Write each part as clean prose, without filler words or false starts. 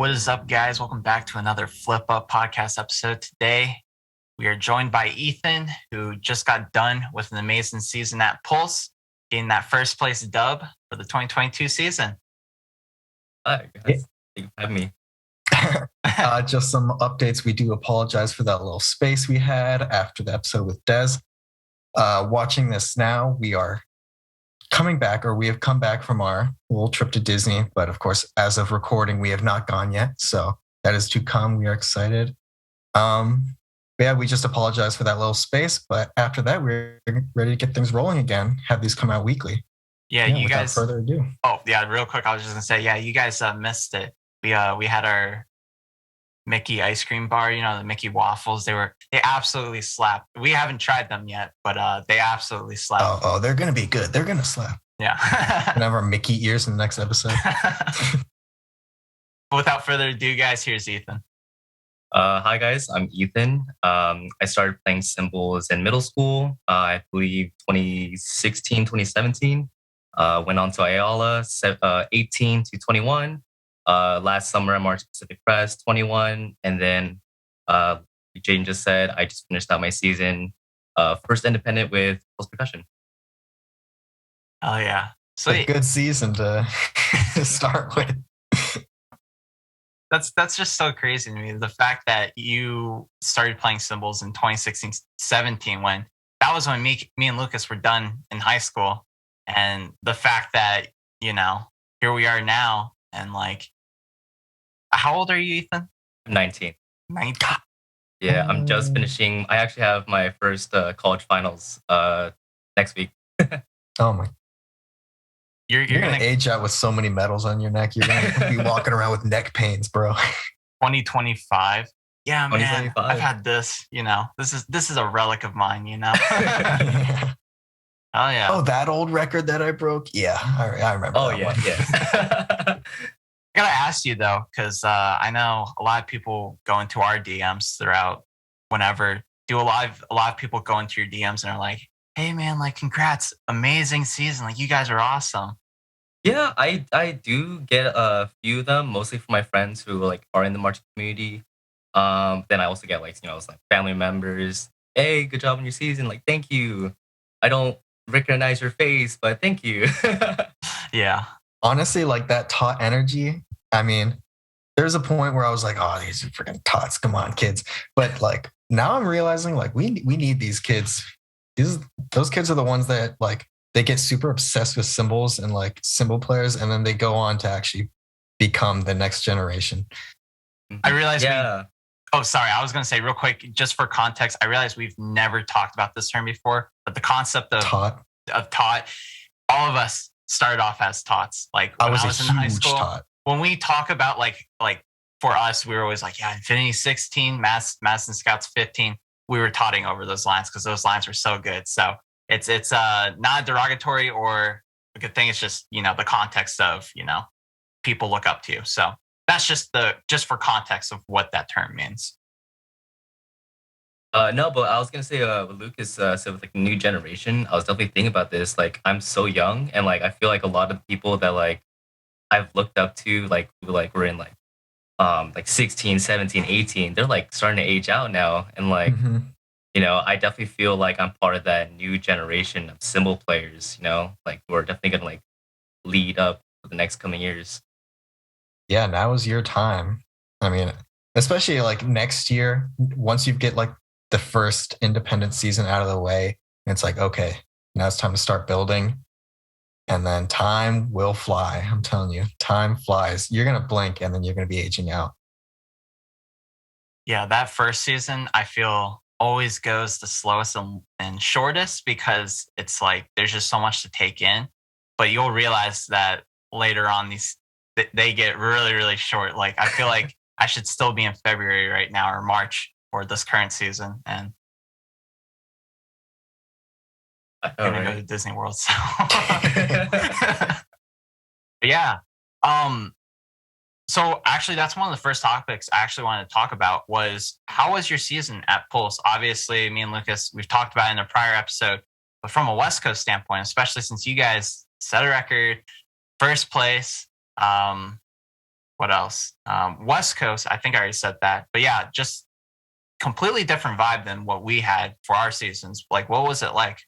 What is up, guys? Welcome back to another Flip Up podcast episode. Today, we are joined by Ethan, who just got done with an amazing season at Pulse, getting that first place dub for the 2022 season. Hi, guys. Thank you for having me. Just some updates. We do apologize for that little space we had after the episode with Dez. Watching this now, we are coming back, or we have come back from our little trip to Disney. But of course, as of recording, we have not gone yet. So that is to come. We are excited. Yeah, we just apologize for that little space. But after that, we're ready to get things rolling again. Have these come out weekly. Yeah, you guys. Without further ado. Oh, yeah, real quick. I was just going to say, yeah, you guys missed it. We had our Mickey ice cream bar, the Mickey waffles. They absolutely slapped. We haven't tried them yet, but they absolutely slapped. Oh, they're gonna be good. They're gonna slap. Yeah. Gonna have our Mickey ears in the next episode. Without further ado, guys, here's Ethan. Hi, guys. I'm Ethan. I started playing cymbals in middle school. I believe 2016, 2017. Went on to Ayala, 18 to 21. Last summer, I marched Pacific Crest, 21. And then, like Jaden just said, I just finished out my season, first independent with post percussion. Oh, yeah. So a good season to start with. That's just so crazy to me. The fact that you started playing cymbals in 2016, 17, when that was when me and Lucas were done in high school. And the fact that, here we are now, and how old are you, Ethan? I'm 19. 19? Yeah, I'm just finishing. I actually have my first college finals next week. Oh my. You're gonna age out with so many medals on your neck. You're gonna be walking around with neck pains, bro. 2025. Yeah, man. 2025. I've had this, This is a relic of mine, Yeah. Oh, yeah. Oh, that old record that I broke? Yeah, I remember that one. Yeah. I gotta ask you though, because I know a lot of people go into our DMs throughout whenever. A lot of people go into your DMs and are like, "Hey man, congrats, amazing season! You guys are awesome." Yeah, I do get a few of them, mostly from my friends who are in the marching community. Then I also get family members. Hey, good job on your season! Thank you. I don't recognize your face, but thank you. Yeah. Honestly, that tot energy. I mean, there's a point where I was like, "Oh, these are freaking tots! Come on, kids!" But now I'm realizing we need these kids. Those kids are the ones that they get super obsessed with cymbals and cymbal players, and then they go on to actually become the next generation. I realize. Yeah. Oh, sorry. I was going to say real quick, just for context, I realize we've never talked about this term before, but the concept of tot, all of us started off as tots. When I was in high school, tot. When we talk about for us, we were always Infinity 16, Madison Scouts 15. We were totting over those lines because those lines were so good. So it's not derogatory or a good thing. It's just, the context of, people look up to you. So that's just for context of what that term means. No, but I was gonna say what Lucas said with new generation. I was definitely thinking about this. I'm so young, and I feel a lot of people that I've looked up to, who were in 16, 17, 18, they're starting to age out now. And I definitely feel I'm part of that new generation of cymbal players, who are definitely gonna lead up for the next coming years. Yeah, now is your time. I mean, especially next year, once you get the first independent season out of the way, it's okay, now it's time to start building. And then time will fly. I'm telling you, time flies. You're going to blink and then you're going to be aging out. Yeah, that first season, I feel always goes the slowest and shortest because it's there's just so much to take in. But you'll realize that later on, they get really, really short. I feel I should still be in February right now or March for this current season. And I'm going to go to Disney World. So. Yeah. So actually, that's one of the first topics I actually wanted to talk about was how was your season at Pulse? Obviously, me and Lucas, we've talked about it in a prior episode, but from a West Coast standpoint, especially since you guys set a record, first place, What else? West Coast. I think I already said that. But yeah, just completely different vibe than what we had for our seasons. Like, what was it like?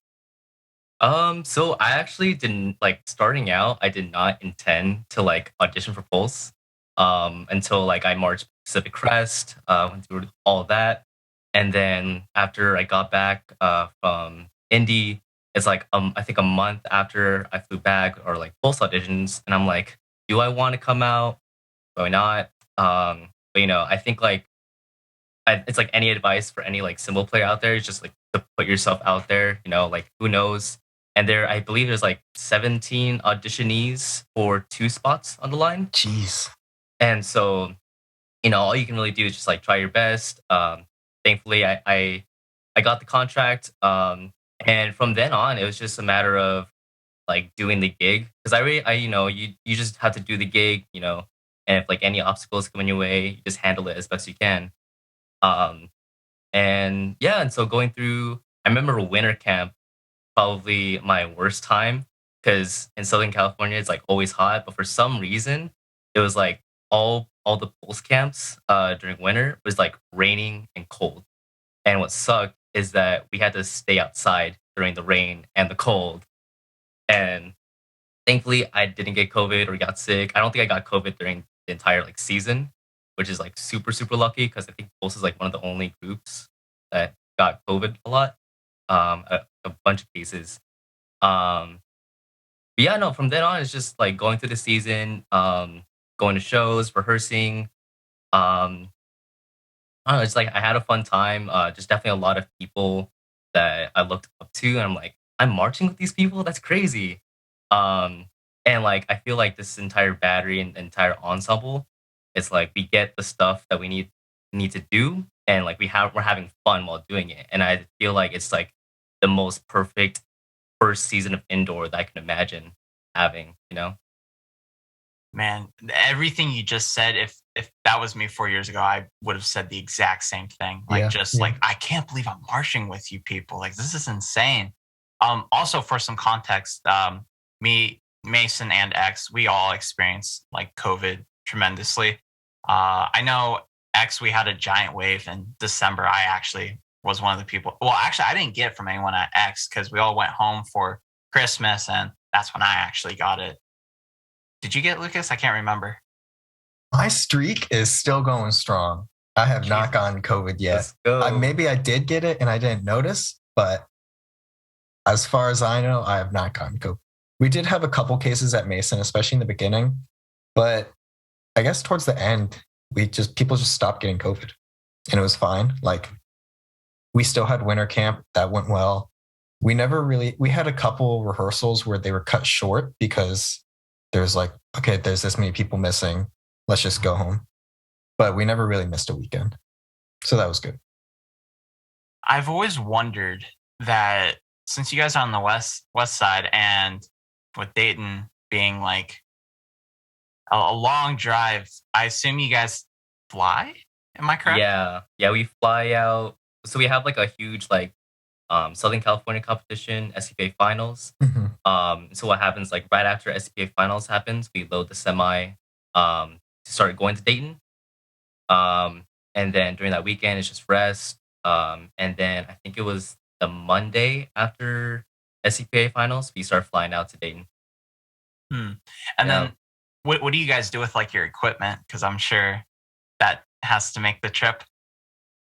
So I actually didn't like starting out. I did not intend to like audition for Pulse, until like I marched Pacific Crest, went through all that, and then after I got back from Indy, it's like I think a month after I flew back or like Pulse auditions, and I'm like, do I want to come out? Do I not? But I think like it's like any advice for any like cymbal player out there is just like to put yourself out there. Like who knows? And I believe there's like 17 auditionees for 2 spots on the line. Jeez. And so, all you can really do is just like try your best. Thankfully, I got the contract. And from then on, it was just a matter of like doing the gig because you just have to do the gig, and if like any obstacles come in your way, you just handle it as best you can. Um, and yeah, and so going through, I remember winter camp, probably my worst time because in Southern California it's like always hot, but for some reason it was like all the pulse camps during winter was like raining and cold. And what sucked is that we had to stay outside during the rain and the cold. And thankfully I didn't get COVID or got sick. I don't think I got COVID during the entire like season, which is like super super lucky because I think Pulse is like one of the only groups that got COVID a lot, a bunch of cases. Um, but yeah, no. From then on, it's just like going through the season, going to shows, rehearsing. Um, I don't know. It's like I had a fun time. Just definitely a lot of people that I looked up to, and I'm like, I'm marching with these people. That's crazy. Um, and like I feel like this entire battery and entire ensemble, it's like we get the stuff that we need to do, and like we're having fun while doing it. And I feel like it's like the most perfect first season of indoor that I can imagine having. Man, everything you just said, if that was me 4 years ago, I would have said the exact same thing. Like Yeah, just yeah. like I can't believe I'm marching with you people. Like this is insane. Also for some context, me, Mason and X, we all experienced like COVID tremendously. I know X, we had a giant wave in December. I actually was one of the people. Well, actually, I didn't get it from anyone at X because we all went home for Christmas, and that's when I actually got it. Did you get Lucas? I can't remember. My streak is still going strong. I have not Jesus. gotten COVID yet. Let's go. Maybe I did get it and I didn't notice, but as far as I know, I have not gotten COVID. We did have a couple cases at Mason, especially in the beginning, but I guess towards the end, people just stopped getting COVID and it was fine. Like we still had winter camp that went well. We had a couple rehearsals where they were cut short because there's like, okay, there's this many people missing. Let's just go home. But we never really missed a weekend. So that was good. I've always wondered that since you guys are on the west side and with Dayton being like a long drive, I assume you guys fly? Am I correct? Yeah, we fly out. So we have like a huge like Southern California competition, SCPA finals. So what happens like right after SCPA finals happens, we load the semi to start going to Dayton. And then during that weekend, it's just rest. And then I think it was the Monday after SCPA finals, we start flying out to Dayton. And Yeah. then what do you guys do with like your equipment? Because I'm sure that has to make the trip.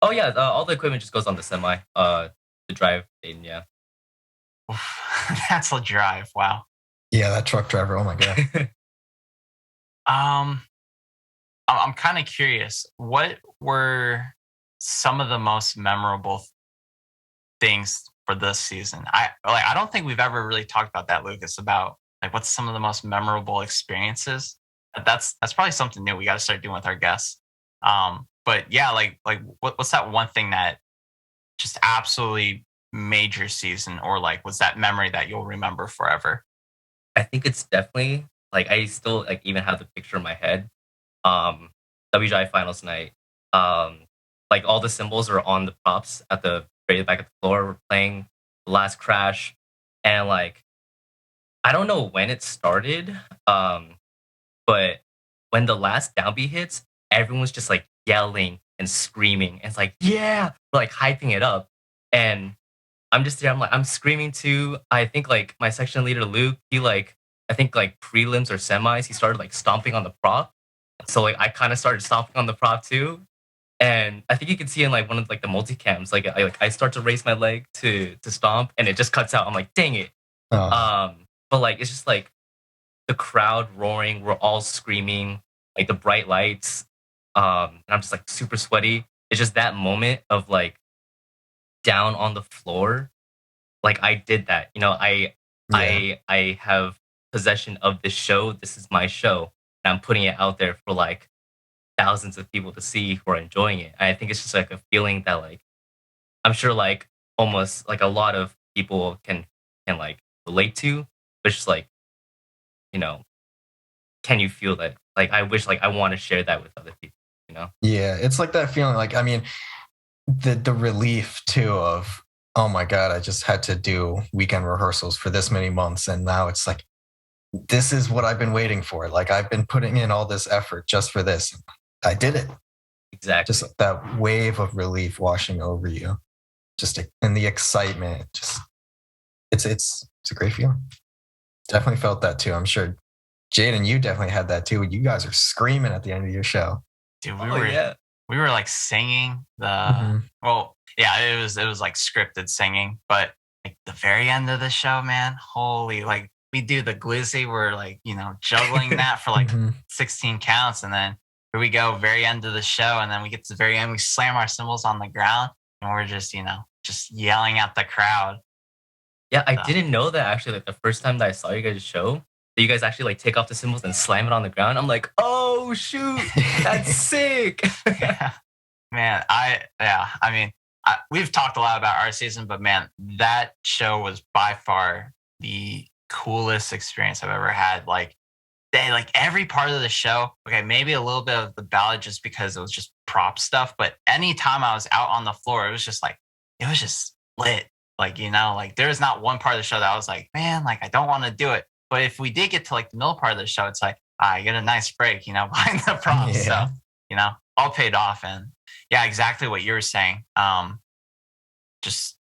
Oh yeah, all the equipment just goes on the semi. To drive Dayton. Yeah. That's a drive. Wow. Yeah, that truck driver. Oh my God. I'm kind of curious. What were some of the most memorable things for this season? I don't think we've ever really talked about that, Lucas. About like what's some of the most memorable experiences. That's probably something new we got to start doing with our guests. But yeah, like what's that one thing that just absolutely made your season, or like was that memory that you'll remember forever? I think it's definitely like I still like even have the picture in my head. WGI finals night. Like all the symbols are on the props at the very back of the floor. We're playing the last crash, and like I don't know when it started, but when the last downbeat hits, everyone's just like yelling and screaming. And it's like, yeah, we're like hyping it up. And I'm just there. I'm screaming too. I think like my section leader Luke, he like I think like prelims or semis, he started like stomping on the prop. So like I kind of started stomping on the prop too. And I think you can see in like one of like the multicams, I start to raise my leg to stomp, and it just cuts out. I'm like, dang it. But like it's just like the crowd roaring, we're all screaming, like the bright lights, and I'm just like super sweaty. It's just that moment of like down on the floor, like I did that. You know, I have possession of this show. This is my show, and I'm putting it out there for like thousands of people to see who are enjoying it. And I think it's just like a feeling that like I'm sure like almost like a lot of people can like relate to. But it's just like, you know, can you feel that? Like I wish like I want to share that with other people, you know? Yeah, it's like that feeling. Like, I mean, the relief too of, oh my God, I just had to do weekend rehearsals for this many months, and now it's like, this is what I've been waiting for. Like, I've been putting in all this effort just for this. I did it. Exactly. Just that wave of relief washing over you, and the excitement. Just it's a great feeling. Definitely felt that too. I'm sure Jaden, you definitely had that too. You guys are screaming at the end of your show. Dude, Yeah. we were like singing the well, yeah, it was like scripted singing, but like the very end of the show, man, holy, like we do the glizzy, we're like, you know, juggling that for like 16 counts, and then here we go, very end of the show, and then we get to the very end, we slam our cymbals on the ground, and we're just, you know, just yelling at the crowd. Yeah, I didn't know that actually. Like the first time that I saw you guys' show, that you guys actually like take off the cymbals and slam it on the ground. I'm like, oh shoot, that's sick. Yeah. Man, I mean, we've talked a lot about our season, but man, that show was by far the coolest experience I've ever had. Like, like every part of the show, okay, maybe a little bit of the ballad just because it was just prop stuff, but anytime I was out on the floor, it was just like, it was just lit. Like, you know, like there was not one part of the show that I was like, man, like I don't want to do it. But if we did get to like the middle part of the show, it's like, I get a nice break, you know, behind the props. Yeah. So, you know, all paid off. And yeah, exactly what you were saying. Just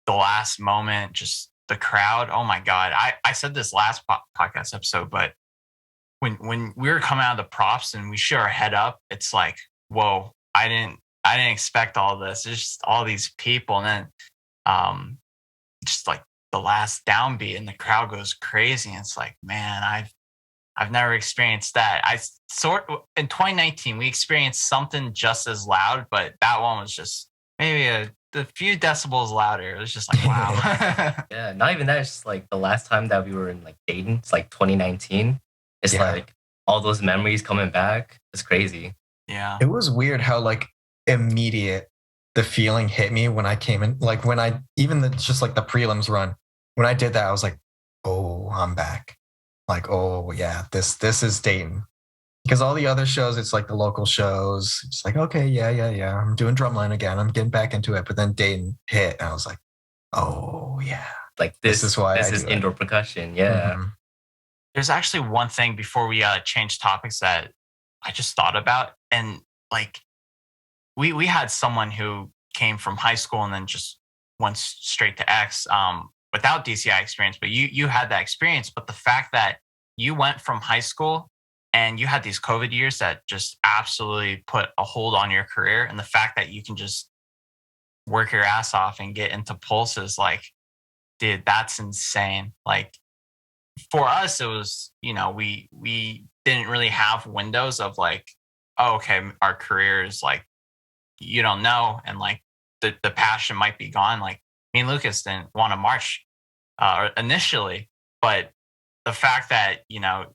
the last moment, just the crowd. Oh my God. I said this last podcast episode, but when we were coming out of the props and we shoot our head up, it's like, whoa, I didn't expect all this. It's just all these people. And then just like the last downbeat and the crowd goes crazy. And it's like, man, I've never experienced that. In 2019 we experienced something just as loud, but that one was just maybe a few decibels louder. It was just like, wow. Yeah, not even that. It's just like the last time that we were in like Dayton, it's like 2019. It's like all those memories coming back. It's crazy. Yeah. It was weird how like immediate the feeling hit me when I came in. Like when I just like the prelims run, when I did that, I was like, oh, I'm back. Like, oh yeah, this is Dayton. Because all the other shows, it's like the local shows. It's like, okay, yeah. I'm doing drumline again. I'm getting back into it. But then Dayton hit, and I was like, oh yeah. Like this is why this is indoor percussion. Yeah. Mm-hmm. There's actually one thing before we change topics that I just thought about, and like we had someone who came from high school and then just went straight to X without DCI experience, but you had that experience. But the fact that you went from high school and you had these COVID years that just absolutely put a hold on your career, and the fact that you can just work your ass off and get into pulses, like, dude, that's insane. Like for us, it was, you know, we didn't really have windows of like, oh, okay, our career is like, you don't know, and like the passion might be gone. Like me and Lucas didn't want to march initially, but the fact that, you know,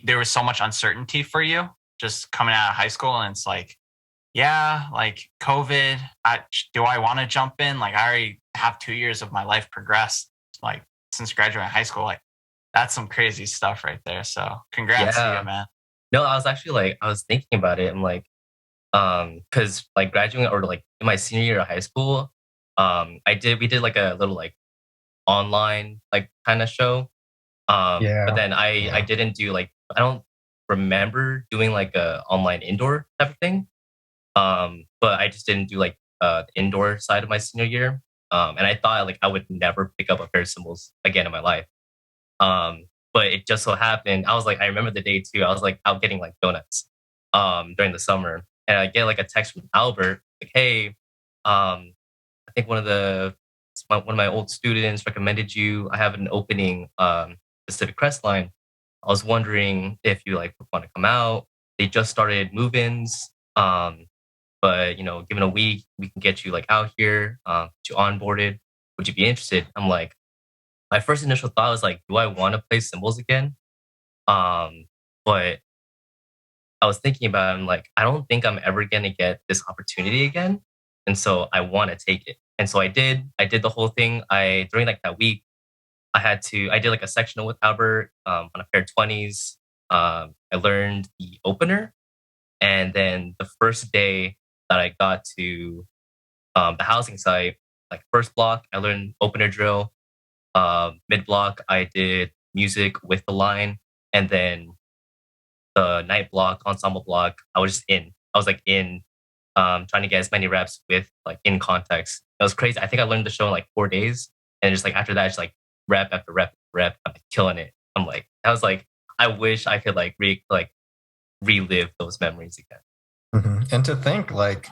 there was so much uncertainty for you just coming out of high school, and it's like, yeah, like COVID, do I want to jump in? Like I already have 2 years of my life progressed, like since graduating high school. Like that's some crazy stuff right there. So congrats to you, man. No, I was actually like, I was thinking about it. I'm like, because like graduating or like in my senior year of high school, we did like a little like online like kind of show. But then I didn't do like, I don't remember doing like a online indoor type of thing. But I just didn't do like the indoor side of my senior year. And I thought like I would never pick up a pair of cymbals again in my life. But it just so happened, I was like, I remember the day too. I was like out getting like donuts during the summer. And I get like a text from Albert, like, hey, I think one of my old students recommended you. I have an opening Pacific Crest line. I was wondering if you like want to come out. They just started move-ins. But you know, given a week, we can get you like out here, get you onboarded. Would you be interested? I'm like, my first initial thought was like, do I want to play cymbals again? But I was thinking about it, I'm like, I don't think I'm ever gonna get this opportunity again. And so I want to take it. And so I did. I did the whole thing. I during like that week, I did like a sectional with Albert on a pair of 20s. I learned the opener. And then the first day that I got to the housing site, like first block, I learned opener drill. Mid block, I did music with the line. And then the night block, ensemble block, I was just in. I was like in, trying to get as many reps with like in context. It was crazy. I think I learned the show in like 4 days. And just like after that, just like rep after rep, rep, I'm like killing it. I'm like, I was like, I wish I could like relive those memories again. Mm-hmm. And to think like,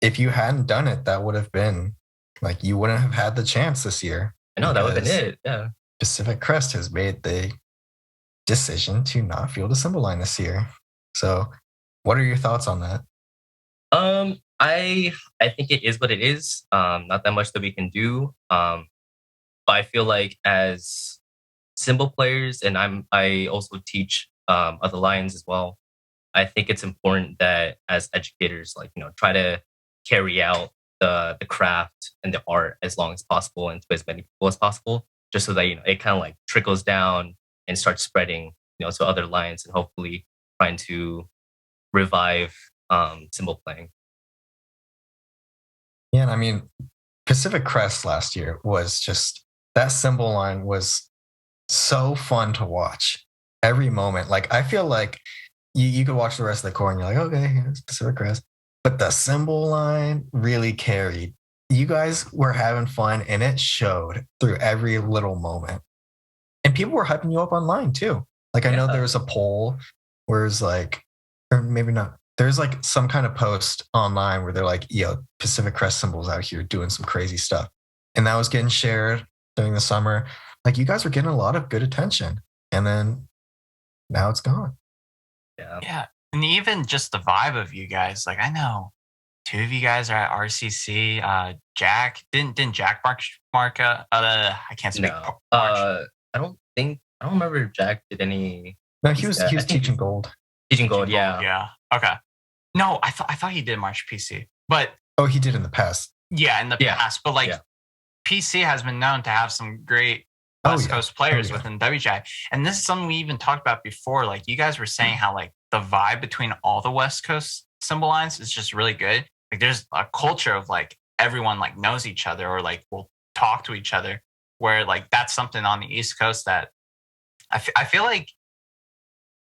if you hadn't done it, that would have been like, you wouldn't have had the chance this year. I know that would have been it. Yeah. Pacific Crest has made the decision to not field a cymbal line this year. So what are your thoughts on that? I think it is what it is. Not that much that we can do. But I feel like as cymbal players, and I also teach other lines as well. I think it's important that as educators, like you know, try to carry out the craft and the art as long as possible and to as many people as possible, just so that you know it kind of like trickles down and starts spreading, you know, to other lines and hopefully trying to revive cymbal playing. Yeah, and I mean, Pacific Crest last year was just that cymbal line was so fun to watch every moment. Like I feel like you could watch the rest of the core and you're like, okay, here's Pacific Crest. But the cymbal line really carried. You guys were having fun and it showed through every little moment. And people were hyping you up online too. Like I know there was a poll where it's like, or maybe not. There's like some kind of post online where they're like, yo, Pacific Crest cymbals out here doing some crazy stuff. And that was getting shared during the summer. Like you guys were getting a lot of good attention. And then now it's gone. Yeah. And even just the vibe of you guys, like I know two of you guys are at RCC. Jack didn't Jack mark I can't speak. No. I don't remember if Jack did any. No, he was teaching gold. Teaching gold, yeah. Yeah. Okay. No, I thought he did March PC. But he did in the past. Yeah, in the past. But like PC has been known to have some great West Coast players within WGI. And this is something we even talked about before. Like you guys were saying how like the vibe between all the West Coast cymbal lines is just really good. Like there's a culture of like everyone like knows each other or like will talk to each other, where like that's something on the East Coast that I feel like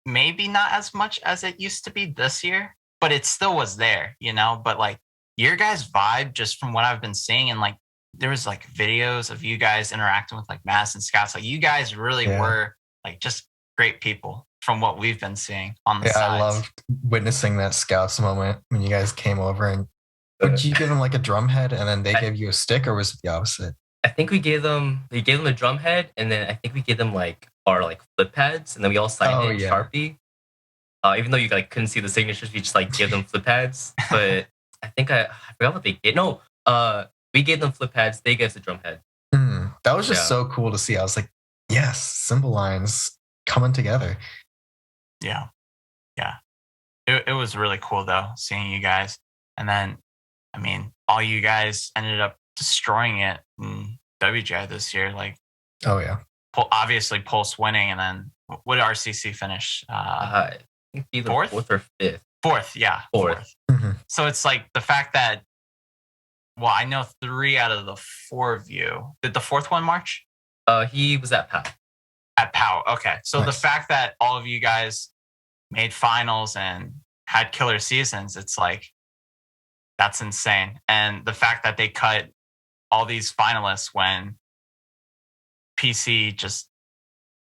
maybe not as much as it used to be this year, but it still was there, you know? But like your guys' vibe, just from what I've been seeing, and like there was like videos of you guys interacting with like Madison Scouts. Like you guys really were like just great people from what we've been seeing on the sides. I loved witnessing that Scouts moment when you guys came over. And would you give them like a drum head and then they gave you a stick, or was it the opposite? I think we gave them a drum head, and then I think we gave them like our like flip pads, and then we all signed it in Sharpie. Even though you like couldn't see the signatures, we just like give them flip pads. But I think I forgot what they did. No, we gave them flip pads. They gave us a drum head. That was just so cool to see. I was like, yes, cymbal lines coming together. Yeah. It was really cool though, seeing you guys. And then, I mean, all you guys ended up destroying it in WGI this year. Like, obviously Pulse winning, and then what did RCC finish? I think either fourth or fifth. Fourth. Mm-hmm. So it's like the fact that, well, I know 3 out of the 4 of you. Did the 4th one march? He was at POW. At POW, okay. So the fact that all of you guys made finals and had killer seasons, it's like that's insane. And the fact that they cut all these finalists when PC just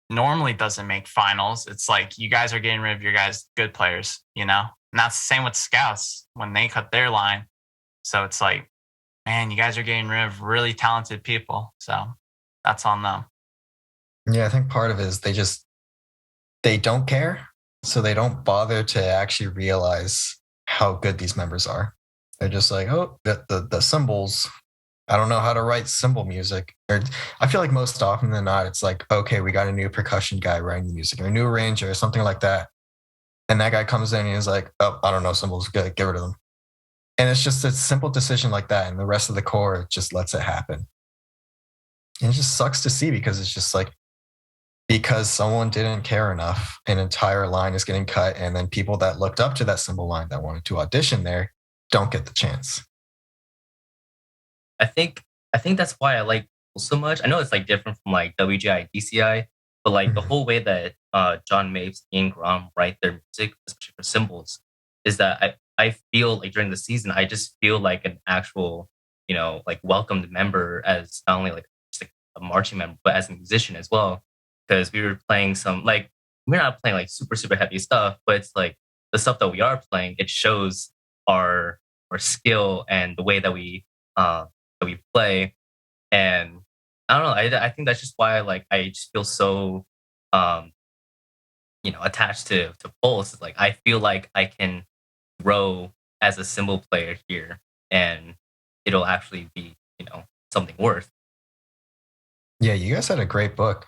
normally doesn't make finals, it's like you guys are getting rid of your guys good players, you know? And that's the same with scouts when they cut their line. So it's like, man, you guys are getting rid of really talented people. So that's on them. Yeah, I think part of it is they don't care, so they don't bother to actually realize how good these members are. They're just like, oh, the cymbals. I don't know how to write cymbal music. Or I feel like most often than not, it's like, okay, we got a new percussion guy writing the music, or a new arranger, or something like that. And that guy comes in and he's like, oh, I don't know cymbals, get rid of them. And it's just a simple decision like that. And the rest of the core just lets it happen. And it just sucks to see because it's just like, because someone didn't care enough, an entire line is getting cut. And then people that looked up to that cymbal line that wanted to audition there don't get the chance. I think that's why I like so much. I know it's like different from like WGI and DCI, but like the whole way that John Mapes and Grom write their music, especially for cymbals, is that I feel like during the season I just feel like an actual, you know, like welcomed member as not only like just like a marching member, but as a musician as well. Because we were playing some like we're not playing like super heavy stuff, but it's like the stuff that we are playing, it shows our skill and the way that we play. And I don't know, I think that's just why I just feel so you know, attached to Pulse. Like I feel like I can grow as a cymbal player here, and it'll actually be, you know, something worth. Yeah, you guys had a great book.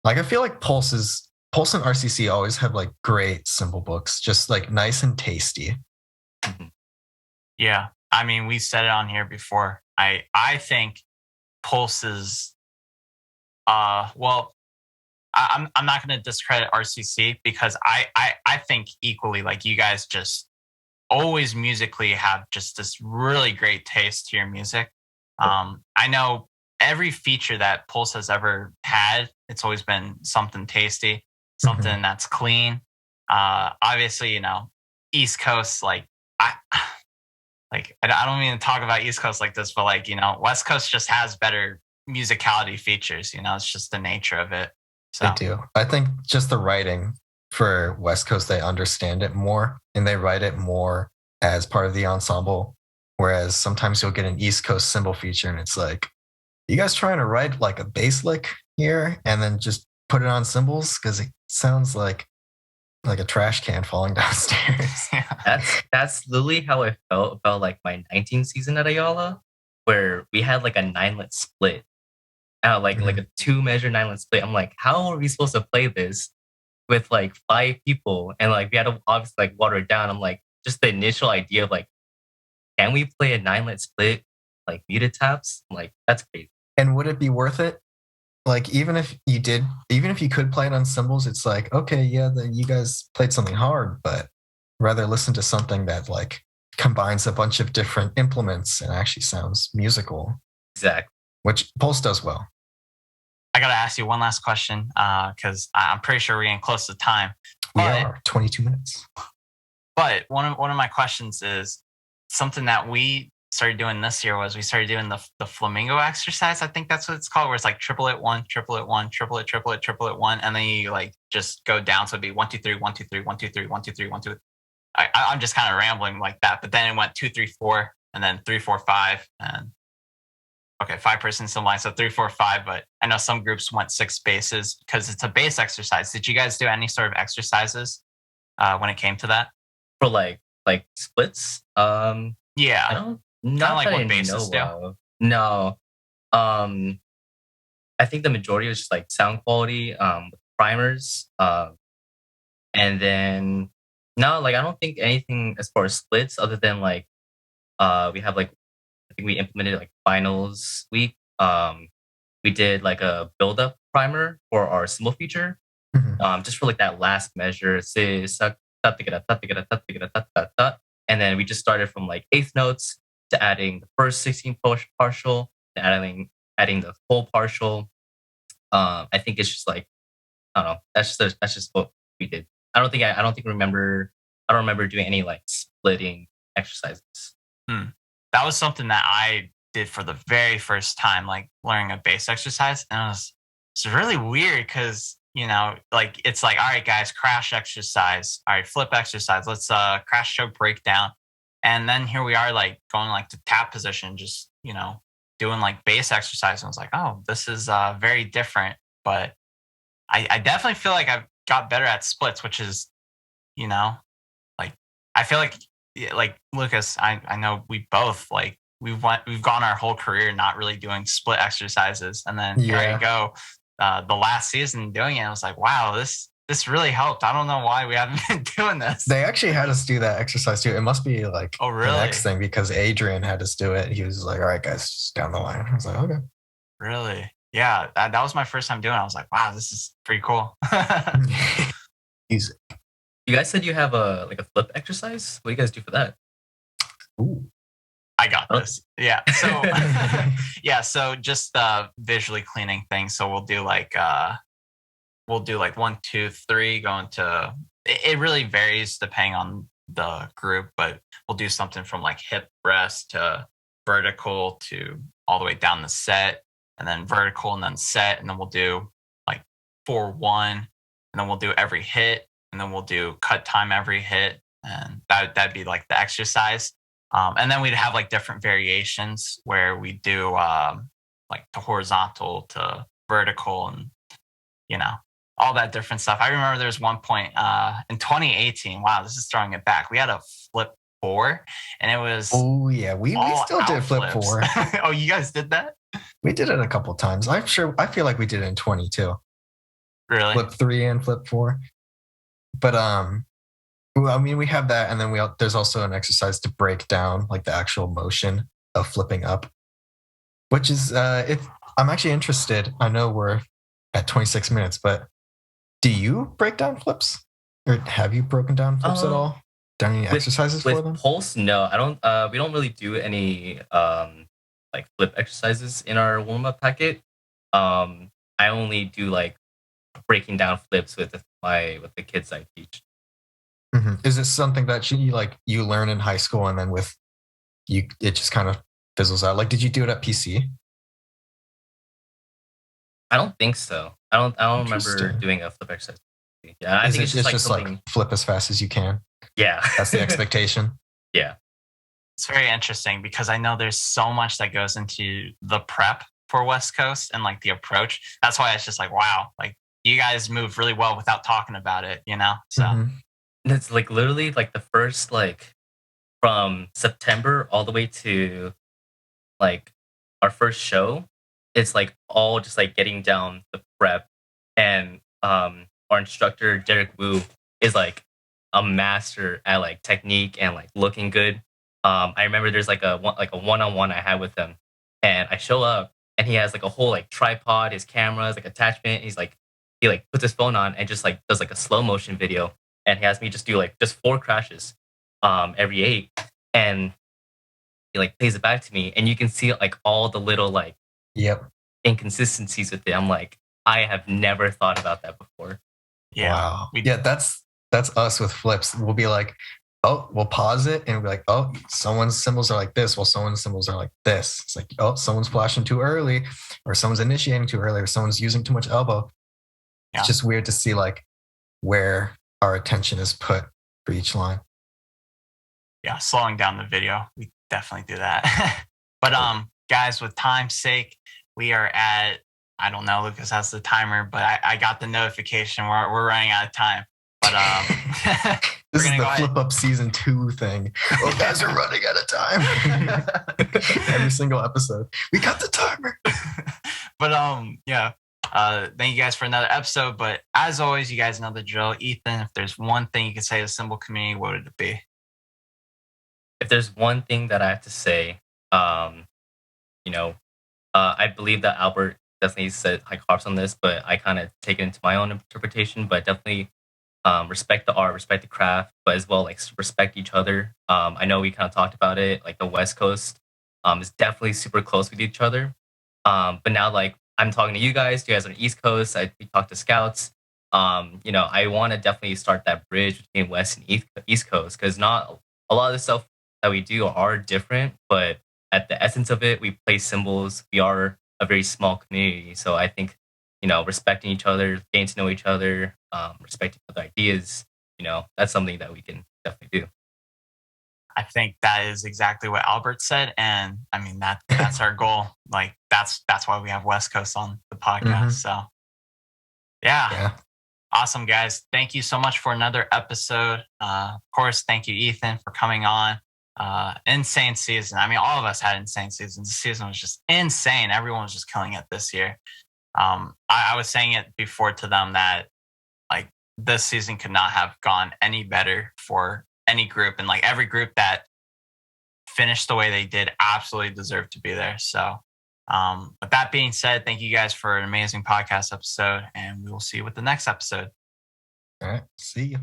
Like I feel like Pulse and RCC always have like great cymbal books, just like nice and tasty. Mhm. Yeah. I mean, we said it on here before. I think Pulse is well, I'm not going to discredit RCC because I think equally like you guys just always musically have just this really great taste to your music. I know every feature that Pulse has ever had, it's always been something tasty, something that's clean. Obviously, you know, East Coast, like I don't mean to talk about East Coast like this, but like, you know, West Coast just has better musicality features, you know, it's just the nature of it. So They do. I think just the writing for West Coast, they understand it more and they write it more as part of the ensemble. Whereas sometimes you'll get an East Coast cymbal feature and it's like, you guys trying to write like a bass lick here and then just put it on cymbals? Because it sounds like a trash can falling downstairs. That's literally how I felt about like my 19th season at Ayala, where we had like a 9-lit split. Like a 2-measure 9-lit split. I'm like, how are we supposed to play this with like 5 people? And like we had to obviously like water it down. I'm like, just the initial idea of like, can we play a 9-lit split like muted taps? I'm like, that's crazy. And would it be worth it? Like even if you could play it on cymbals, it's like, okay, yeah, you guys played something hard, but rather listen to something that like combines a bunch of different implements and actually sounds musical. Exactly. Which Pulse does well. I got to ask you one last question because I'm pretty sure we're getting close to time. We are 22 minutes. But one of my questions is something that we started doing this year was we started doing the flamingo exercise. I think that's what it's called, where it's like triplet one, triplet one, triplet, triplet, triplet one, and then you like just go down. So it'd be 1, 2, 3, 1, 2, 3, 1, 2, 3, 1, 2, 3, 1, 2. I'm just kind of rambling like that, but then it went 2, 3, 4, and then 3, 4, 5, and okay, 5-person cymbal line, so 3, 4, 5. But I know some groups went 6 basses because it's a bass exercise. Did you guys do any sort of exercises when it came to that? For like splits? Yeah, I don't not like that what I basses do. of. No. I think the majority was just like sound quality, primers, and then no, like I don't think anything as far as splits other than like we have like I think we implemented like finals week. We did like a build up primer for our cymbal feature, just for like that last measure. And then we just started from like eighth notes to adding the first 16 partial, to adding the full partial. I think it's just like I don't know. That's just what we did. I don't think I don't remember doing any like splitting exercises. That was something that I did for the very first time, like learning a base exercise, and it's really weird because like it's like, all right, guys, crash exercise, all right, flip exercise, let's crash choke breakdown, and then here we are, like going like to tap position, just doing like base exercise, and I was like, oh, this is very different, but I definitely feel like I've got better at splits, which is you know like I feel like like Lucas, I know we both like we've gone our whole career not really doing split exercises, and then here I go the last season doing it. I was like, wow, this really helped. I don't know why we haven't been doing this. They actually had us do that exercise too. It must be like Oh, really? the next thing because Adrian had us do it. He was like, all right, guys, just down the line. I was like, okay. Really? Yeah, that was my first time doing it. I was like, wow, this is pretty cool. Easy. You guys said you have a flip exercise. What do you guys do for that? Ooh. I got this. Yeah. So yeah. So just visually cleaning things. So we'll do like 1, 2, 3 going to. It really varies depending on the group, but we'll do something from like hip rest to vertical to all the way down the set, and then vertical and then set, and then we'll do like 4-1, and then we'll do every hit, and then we'll do cut time every hit, and that'd be like the exercise. And then we'd have like different variations where we do like to horizontal to vertical, and all that different stuff. I remember there was one point in 2018. Wow, this is throwing it back. We had a flip 4, and it was yeah, we still did flip flips. 4. Oh, you guys did that? We did it a couple times. I feel like we did it in 22. Really? Flip 3 and flip 4. But well, I mean, we have that, and then there's also an exercise to break down like the actual motion of flipping up, which is I'm actually interested. I know we're at 26 minutes, but do you break down flips, or have you broken down flips at all? Done any exercises for them? Pulse, no, I don't. We don't really do any like flip exercises in our warm up packet. I only do like breaking down flips with the kids I teach. Mm-hmm. Is this something that you learn in high school, and then with you it just kind of fizzles out? Like, did you do it at PC? I don't think so. I don't remember doing a flip exercise. Yeah, I think it's just like flip as fast as you can. Yeah, that's the expectation. Yeah, it's very interesting because I know there's so much that goes into the prep for West Coast and like the approach. That's why it's just like, wow, like you guys move really well without talking about it, So. Mm-hmm. It's like literally like the first like from September all the way to like our first show. It's like all just like getting down the prep, and our instructor Derek Wu is like a master at like technique and like looking good. I remember there's like a one-on-one I had with him, and I show up and he has like a whole like tripod, his cameras, like attachment. He like puts his phone on and just like does like a slow motion video. And he has me just do like just 4 crashes every 8, and he like plays it back to me, and you can see like all the little like inconsistencies with it. I'm like, I have never thought about that before. Yeah. Wow. Yeah, that's us with flips. We'll be like, oh, we'll pause it and we'll be like, oh, someone's cymbals are like this, while someone's cymbals are like this. It's like, oh, someone's flashing too early, or someone's initiating too early, or someone's using too much elbow. Yeah. It's just weird to see like where our attention is put for each line. Yeah, slowing down the video, we definitely do that. But guys, with time's sake, we are at, I don't know, Lucas has the timer, but I got the notification. We're running out of time. But this is the flip up season 2 thing. Oh, guys are running out of time. Every single episode, we got the timer. But yeah. Thank you guys for another episode. But as always, you guys know the drill. Ethan, if there's one thing you could say to the cymbal community, what would it be? If there's one thing that I have to say, I believe that Albert definitely said like harps on this, but I kind of take it into my own interpretation. But definitely respect the art, respect the craft, but as well like respect each other. I know we kind of talked about it, like the West Coast is definitely super close with each other. But now like I'm talking to you guys. You guys are on the East Coast. We talk to scouts. you know, I want to definitely start that bridge between West and East Coast, because not a lot of the stuff that we do are different, but at the essence of it, we play cymbals. We are a very small community, so I think, you know, respecting each other, getting to know each other, respecting other ideas, you know, that's something that we can definitely do. I think that is exactly what Albert said, and I mean that's our goal. Like that's why we have West Coast on the podcast. So yeah, awesome guys. Thank you so much for another episode. Of course, thank you Ethan for coming on. Insane season. I mean, all of us had insane seasons. The season was just insane. Everyone was just killing it this year. I was saying it before to them that like this season could not have gone any better for any group, and like every group that finished the way they did absolutely deserved to be there. So with that being said, thank you guys for an amazing podcast episode, and we will see you with the next episode. All right, see you.